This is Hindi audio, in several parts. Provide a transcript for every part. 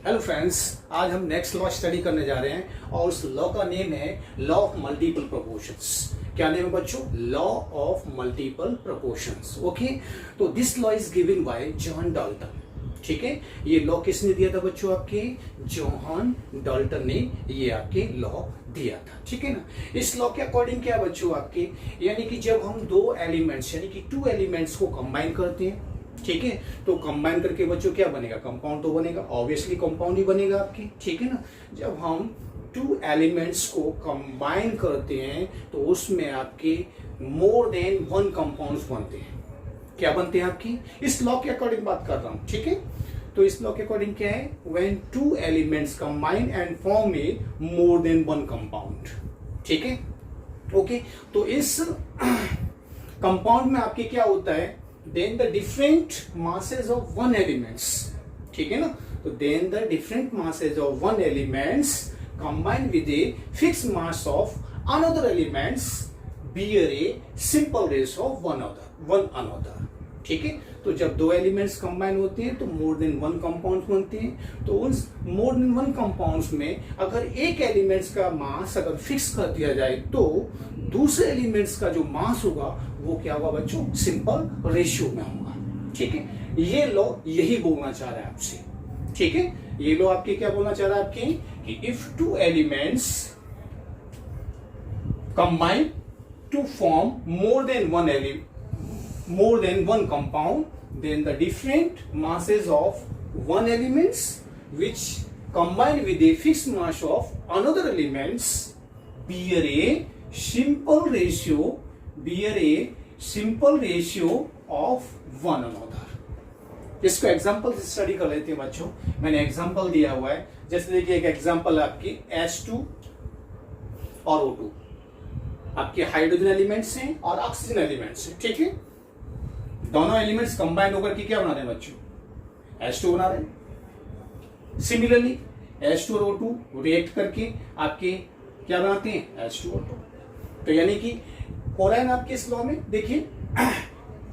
हेलो फ्रेंड्स, आज हम नेक्स्ट लॉ स्टडी करने जा रहे हैं और उस लॉ का नेम है लॉ ऑफ मल्टीपल प्रोपोर्शंस। क्या नेम है बच्चों? Law of multiple proportions. Okay, तो this law is given by John Dalton. ठीक है, ये लॉ किसने दिया था बच्चों? आपके जॉन डाल्टन ने ये आपके लॉ दिया था। ठीक है ना। इस लॉ के अकॉर्डिंग क्या बच्चों आपके, यानी कि जब हम दो एलिमेंट्स यानी कि टू एलिमेंट्स को कंबाइन करते हैं, ठीक है, तो कंबाइन करके बच्चों क्या बनेगा? कंपाउंड तो बनेगा, ऑब्वियसली कंपाउंड ही बनेगा आपकी। ठीक है ना। जब हम टू एलिमेंट्स को कंबाइन करते हैं तो उसमें आपके मोर देन वन कंपाउंड्स बनते हैं। क्या बनते हैं आपकी? इस लॉ के अकॉर्डिंग बात कर रहा हूं। ठीक है, तो इस लॉ के अकॉर्डिंग क्या है? When two elements combine and form a more than one compound. ठीक है, ओके, तो इस कंपाउंड में आपके क्या होता है? then the different masses of one elements, ठीक है ना, तो then the different masses of one elements combined with a fixed mass of another elements bear a simple ratio of one another। ठीक है, तो जब दो एलिमेंट्स कंबाइन होते हैं तो मोर देन वन कंपाउंड्स बनते हैं। तो उन मोर देन वन कंपाउंड्स में अगर एक एलिमेंट्स का मास अगर फिक्स कर दिया जाए तो दूसरे एलिमेंट्स का जो मास होगा वो क्या होगा बच्चों? सिंपल रेशियो में होगा। ठीक है, ये लॉ यही बोलना चाह रहा है आपसे। ठीक है, ये लॉ आपके क्या बोलना चाह रहा है आपके कि if two elements combine to form more than one compound, then the different masses of one elements which combine with a fixed mass of another elements bear a simple ratio of one another। इसको एग्जांपल से स्टडी कर लेते हैं बच्चों। मैंने एग्जांपल दिया हुआ है, जैसे देखिए एक एग्जांपल है आपकी H2 और O2, आपके हाइड्रोजन एलिमेंट्स हैं और ऑक्सीजन एलिमेंट्स हैं। ठीक है, दोनों एलिमेंट्स कंबाइन होकर के क्या बना रहे हैं बच्चों? H2 बना रहे हैं। सिमिलरली H2 और O2 रिएक्ट करके आपके क्या बनाते हैं? H2O2। तो यानी कि हो रहा है ना आपके इस लॉ में, देखिए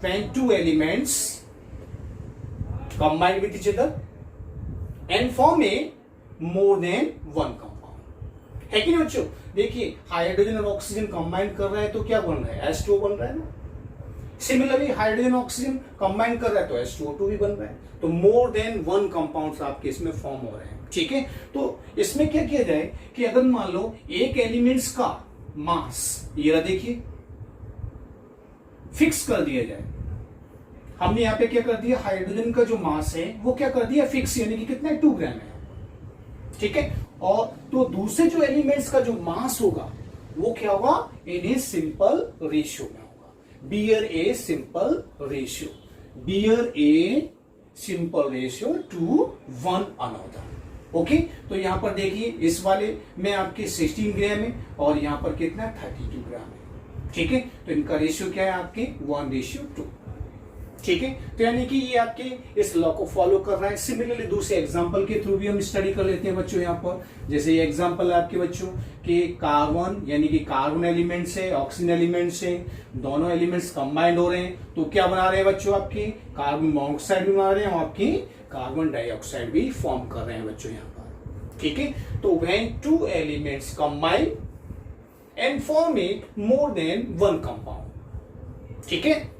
when two elements combine with each other and form a more than one compound, है कि नहीं बच्चों? देखिए हाइड्रोजन और ऑक्सीजन कंबाइन कर रहा है तो क्या बन रहा है? H2O बन रहा है ना। सिमिलरली हाइड्रोजन ऑक्सीजन कंबाइन कर रहा है तो H2O2 भी बन रहा है। तो मोर देन वन कंपाउंड्स आपके इसमें फॉर्म हो रहे हैं। ठीक है, तो इसमें क्या किया जाए कि अगर मान लो एक एलिमेंट्स का मास ये रहा, देखिए फिक्स कर दिया जाए। हमने यहां पे क्या कर दिया? हाइड्रोजन का जो मास है वो क्या कर दिया? फिक्स, यानी कि कितना है? 2 ग्राम है। ठीक है, और तो दूसरे जो एलिमेंट्स का जो मास होगा वो क्या होगा? इन ए सिंपल रेशियो में। Bear a simple ratio to one another। Okay, तो यहां पर देखिए इस वाले में आपके 16 ग्राम है और यहां पर कितना? 32 ग्राम है। ठीक है, तो इनका रेशियो क्या है आपके? 1:2। ठीक है, तो यानी कि ये आपके इस लॉ को फॉलो कर रहा है। सिमिलरली दूसरे एग्जांपल के थ्रू भी हम स्टडी कर लेते हैं बच्चों। यहाँ पर जैसे ये एग्जांपल है आपके बच्चों कि कार्बन यानी कि कार्बन एलिमेंट से ऑक्सीजन एलिमेंट से दोनों एलिमेंट्स कंबाइंड हो रहे हैं तो क्या बना रहे हैं बच्चों? आपके कार्बन मोनोऑक्साइड भी बना रहे हैं और आपकी कार्बन डाइऑक्साइड भी फॉर्म कर रहे हैं बच्चों यहाँ पर। ठीक है, तो when two elements combine and form a more than one compound. ठीक है,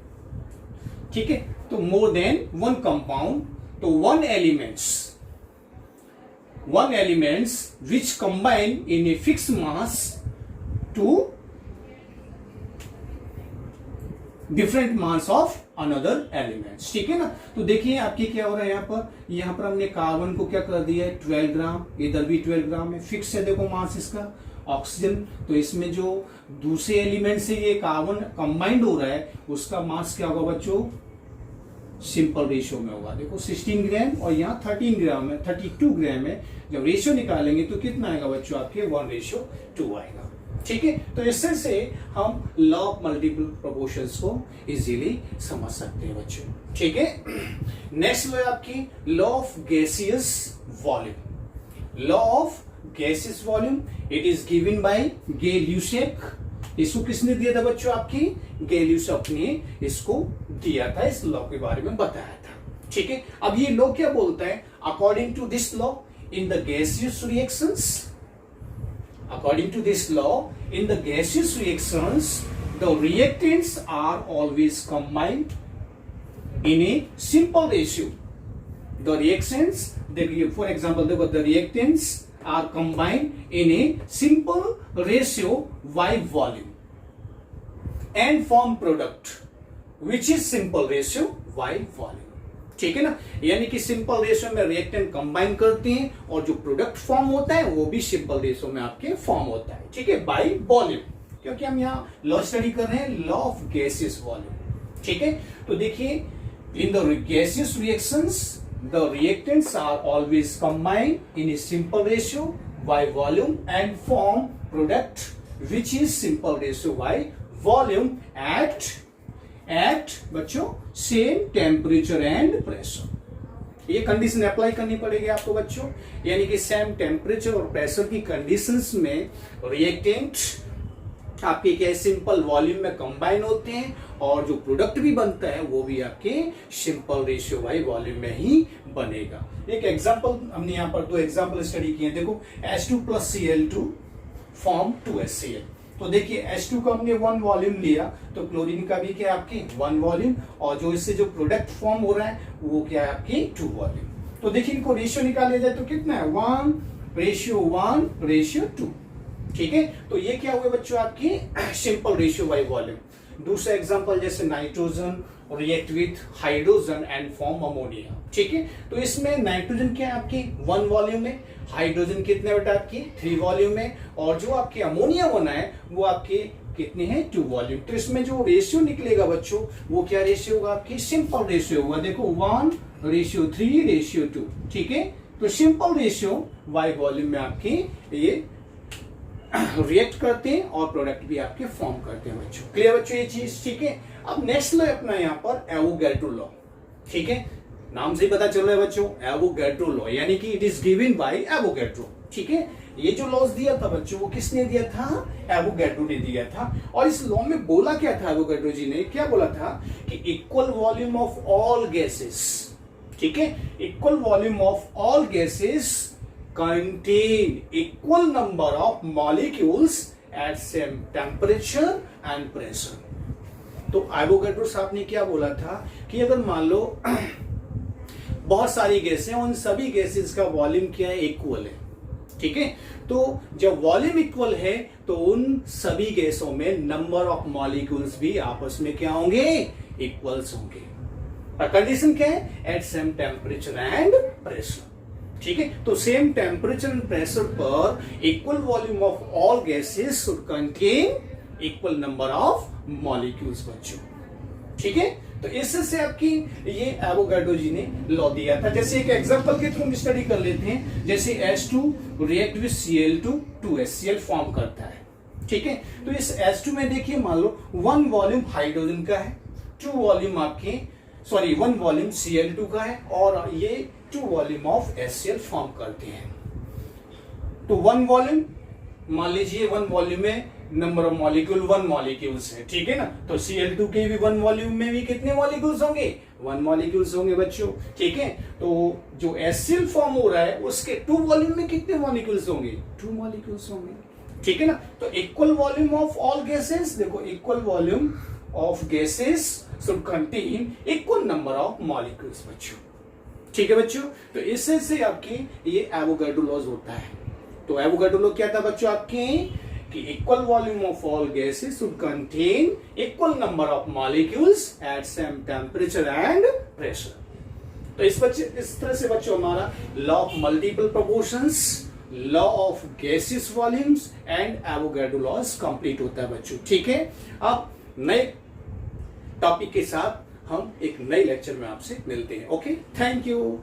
ठीक है, तो मोर देन वन कंपाउंड, तो one elements which combine in a fix mass to different mass of another elements. ठीक है ना। तो देखिए आपके क्या हो रहा है यहाँ पर हमने कार्बन को क्या कर दिया है? 12 ग्राम, इधर भी 12 ग्राम है, फिक्स है देखो मास इसका। ऑक्सीजन, तो इसमें जो दूसरे एलिमेंट से ये कार्बन कंबाइंड हो रहा है उसका मास क्या होगा बच्चों? सिंपल रेशियो में होगा। देखो 16 ग्राम और यहाँ 13 ग्राम है, 32 ग्राम है। जब रेशियो निकालेंगे तो कितना आएगा बच्चों? आपके 1:2 आएगा। ठीक है, तो इससे से हम लॉ ऑफ मल्टीपल प्रोपोर्शंस को इजीली समझ सकते हैं बच्चों। ठीक है, नेक्स्ट लॉ है आपकी law of gaseous volume. Law of gaseous volume it is given by Gay Lussac. इसको किसने दिया था बच्चों? आपकी गे-ल्यूसेक ने इसको दिया था, इस लॉ के बारे में बताया था। ठीक है, अब ये लॉ क्या बोलता है? According to this law in the gaseous reactions, according to this law, in the gaseous reactions, the reactants are always combined in a simple ratio. The reactions, for example, the reactants are combined in a simple ratio Y volume and form product which is simple ratio Y volume. ठीक है ना, यानी कि सिंपल रेशियो में रिएक्टेंट कंबाइन करते हैं और जो प्रोडक्ट फॉर्म होता है वो भी सिंपल रेशियो में आपके फॉर्म होता है, ठीक है, बाय वॉल्यूम, क्योंकि हम यहाँ लॉ स्टडी कर रहे हैं, लॉ ऑफ गैसियस वॉल्यूम। ठीक है, तो देखिए in the gaseous reactions the reactants are always combined in a simple ratio by volume and form product which is simple ratio by volume at बच्चों सेम टेम्परेचर एंड प्रेशर। ये कंडीशन अप्लाई करनी पड़ेगी आपको बच्चों, यानी कि सेम टेम्परेचर और प्रेशर की कंडीशंस में रिएक्टेंट आपके क्या सिंपल वॉल्यूम में कंबाइन होते हैं और जो प्रोडक्ट भी बनता है वो भी आपके सिंपल रेशियो बाय वॉल्यूम में ही बनेगा। एक एग्जांपल हमने यहाँ पर 2 एग्जांपल स्टडी किए, देखो H2 + Cl2 फॉर्म 2HCl। तो देखिए H2 का हमने 1 वॉल्यूम लिया, तो क्लोरीन का भी क्या आपकी 1 वॉल्यूम, और जो इससे जो प्रोडक्ट फॉर्म हो रहा है वो क्या है आपकी 2 वॉल्यूम। तो देखिए इनको रेशियो निकाला जाए तो कितना है 1:1:2। ठीक है, तो ये क्या हुए बच्चों आपकी सिंपल रेशियो बाय वॉल्यूम। दूसरा एग्जांपल जैसे nitrogen react with hydrogen and form ammonia. ठीक है, तो इसमें नाइट्रोजन क्या है आपकी 1 वॉल्यूम में, हाइड्रोजन कितने बेटा आपकी 3 वॉल्यूम में, और जो आपकी अमोनिया बना है वो आपके कितने हैं 2 वॉल्यूम। तो इसमें जो रेशियो निकलेगा बच्चों वो क्या रेशियो होगा आपकी सिंपल रेशियो होगा, देखो 1:3:2। ठीक है, तो सिंपल रेशियो बाय वॉल्यूम में आपकी ये रिएक्ट करते हैं और प्रोडक्ट भी आपके फॉर्म करते हैं बच्चों। क्लियर बच्चों ये चीज। ठीक है, अब नेक्स्ट लॉ अपना यहाँ पर एवोगैड्रो लॉ। ठीक है, नाम से ही पता चल रहा है बच्चों एवोगैड्रो लॉ, यानी कि it is given bye Avogadro. ठीक है, ये जो लॉज दिया था बच्चों वो किसने दिया था, एवोगैड्रो ने दिया था। और इस लॉ में बोला क्या था एवोगैड्रो जी ने, क्या बोला था कि equal volume of all gases, ठीक है, equal volume of all gases contain equal number of molecules at same temperature and pressure। तो एवोगैड्रो साहब ने क्या बोला था कि अगर मान लो बहुत सारी गैसें, उन सभी गैसेस का वॉल्यूम क्या है इक्वल है। ठीक है, तो जब वॉल्यूम इक्वल है तो उन सभी गैसों में नंबर ऑफ मॉलिक्यूल्स भी आपस में क्या होंगे इक्वल्स होंगे। और कंडीशन क्या है at same temperature and pressure. ठीक है, तो सेम टेम्परेचर एंड प्रेशर पर equal volume of all gases should contain equal number of molecules बच्चों। ठीक है, तो इससे आपकी ये एवोगैड्रो जी ने लॉ दिया था। जैसे एक एग्जांपल के थ्रू हम स्टडी कर लेते हैं, जैसे H2 react with Cl2 2HCl form करता है। ठीक है, तो इस H2 में देखिए मान लो 1 वॉल्यूम हाइड्रोजन का है, 2 वॉल्यूम आपके 1 वॉल्यूम Cl2 का है, और ये 2 वॉल्यूम ऑफ HCl फॉर्म करते हैं। तो 1 वॉल्यूम मान लीजिए 1 वॉल्यूम में नंबर ऑफ मॉलिक्यूल 1 मॉलिक्यूल्स है। ठीक है ना, तो Cl2 के भी 1 वॉल्यूम में भी कितने मॉलिक्यूल्स होंगे 1 मॉलिक्यूल्स होंगे बच्चों। ठीक है, तो जो HCl फॉर्म हो रहा है उसके 2 वॉल्यूम में कितने मॉलिक्यूल्स होंगे 2 मॉलिक्यूल्स होंगे। ठीक है ना, तो equal volume of all gases, देखो equal volume of gases should contain equal number of molecules बच्चों। ठीक है बच्चों, तो इससे से आपकी ये एवोगैड्रो लॉज होता है। तो एवोगैड्रो लॉ क्या था बच्चों आपके कि equal volume of all gases should contain equal number of molecules at same temperature and pressure. तो इस तरह से बच्चों हमारा law of multiple proportions, law of gases volumes and Avogadro laws complete होता है बच्चों। ठीक है, अब नए टॉपिक के साथ हम एक नए लेक्चर में आपसे मिलते हैं। Okay, thank you.